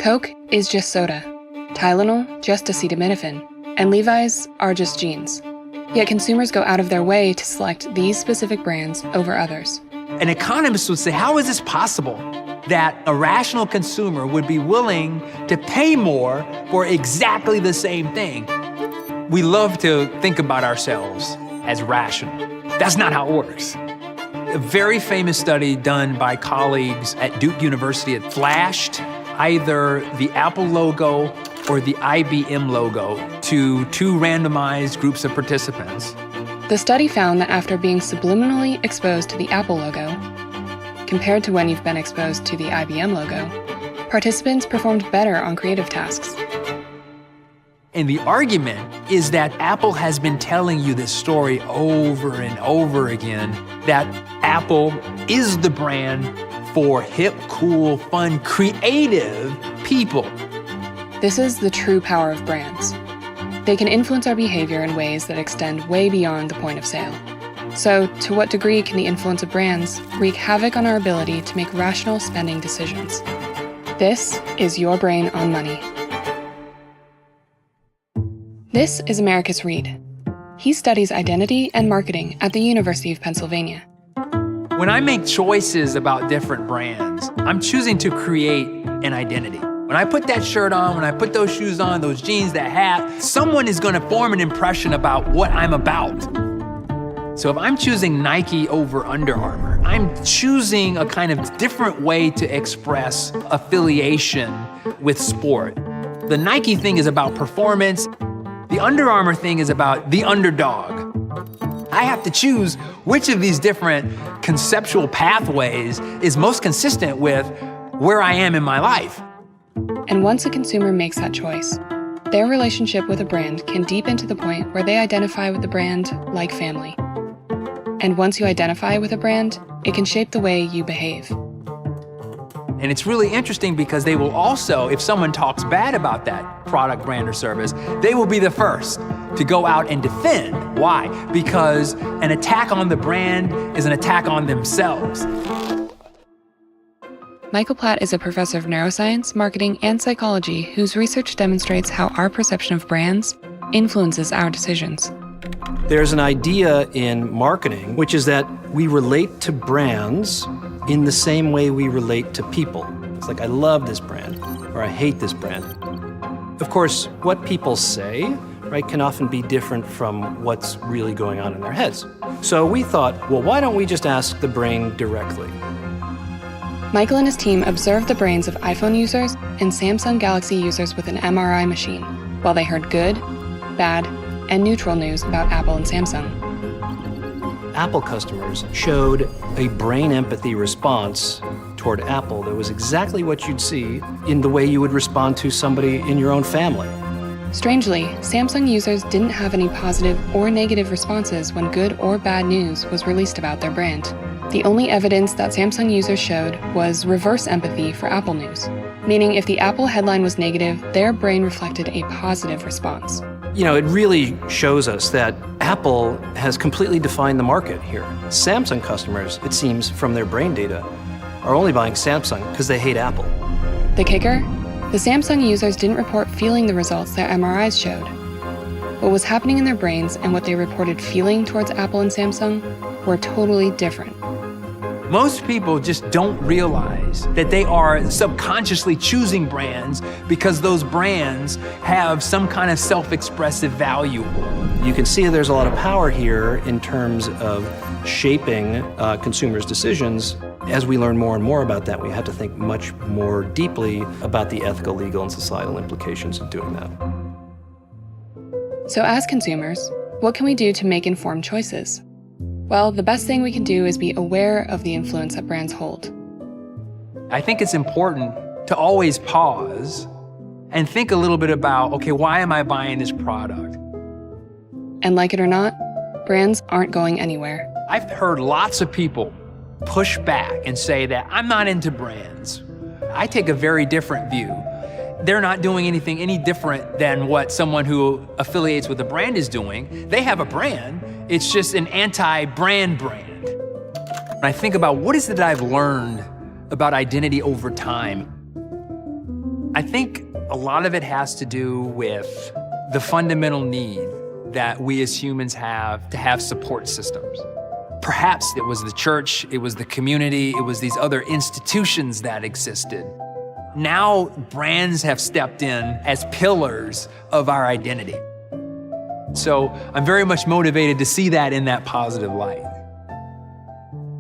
Coke is just soda, Tylenol just acetaminophen, and Levi's are just jeans. Yet consumers go out of their way to select these specific brands over others. An economist would say, how is this possible that a rational consumer would be willing to pay more for exactly the same thing? We love to think about ourselves as rational. That's not how it works. A very famous study done by colleagues at Duke University flashed either the Apple logo or the IBM logo to two randomized groups of participants. The study found that after being subliminally exposed to the Apple logo, compared to when you've been exposed to the IBM logo, participants performed better on creative tasks. And the argument is that Apple has been telling you this story over and over again, that Apple is the brand for hip, cool, fun, creative people. This is the true power of brands. They can influence our behavior in ways that extend way beyond the point of sale. So, to what degree can the influence of brands wreak havoc on our ability to make rational spending decisions? This is Your Brain on Money. This is Americus Reed. He studies identity and marketing at the University of Pennsylvania. When I make choices about different brands, I'm choosing to create an identity. When I put that shirt on, when I put those shoes on, those jeans, that hat, someone is gonna form an impression about what I'm about. So if I'm choosing Nike over Under Armour, I'm choosing a kind of different way to express affiliation with sport. The Nike thing is about performance. The Under Armour thing is about the underdog. I have to choose which of these different conceptual pathways is most consistent with where I am in my life. And once a consumer makes that choice, their relationship with a brand can deepen to the point where they identify with the brand like family. And once you identify with a brand, it can shape the way you behave. And it's really interesting because they will also, if someone talks bad about that product, brand, or service, they will be the first to go out and defend. Why? Because an attack on the brand is an attack on themselves. Michael Platt is a professor of neuroscience, marketing, and psychology whose research demonstrates how our perception of brands influences our decisions. There's an idea in marketing, which is that we relate to brands in the same way we relate to people. It's like, I love this brand, or I hate this brand. Of course, what people say, right, can often be different from what's really going on in their heads. So we thought, well, why don't we just ask the brain directly? Michael and his team observed the brains of iPhone users and Samsung Galaxy users with an MRI machine, while they heard good, bad, and neutral news about Apple and Samsung. Apple customers showed a brain empathy response toward Apple that was exactly what you'd see in the way you would respond to somebody in your own family. Strangely, Samsung users didn't have any positive or negative responses when good or bad news was released about their brand. The only evidence that Samsung users showed was reverse empathy for Apple news, meaning if the Apple headline was negative, their brain reflected a positive response. You know, it really shows us that Apple has completely defined the market here. Samsung customers, it seems from their brain data, are only buying Samsung because they hate Apple. The kicker? The Samsung users didn't report feeling the results their MRIs showed. What was happening in their brains and what they reported feeling towards Apple and Samsung were totally different. Most people just don't realize that they are subconsciously choosing brands because those brands have some kind of self-expressive value. You can see there's a lot of power here in terms of shaping consumers' decisions. As we learn more and more about that, we have to think much more deeply about the ethical, legal, and societal implications of doing that. So as consumers, what can we do to make informed choices? Well, the best thing we can do is be aware of the influence that brands hold. I think it's important to always pause and think a little bit about, okay, why am I buying this product? And like it or not, brands aren't going anywhere. I've heard lots of people push back and say that I'm not into brands. I take a very different view. They're not doing anything any different than what someone who affiliates with a brand is doing. They have a brand, it's just an anti-brand brand. When I think about what is it that I've learned about identity over time, I think a lot of it has to do with the fundamental need that we as humans have to have support systems. Perhaps it was the church, it was the community, it was these other institutions that existed. Now brands have stepped in as pillars of our identity. So I'm very much motivated to see that in that positive light.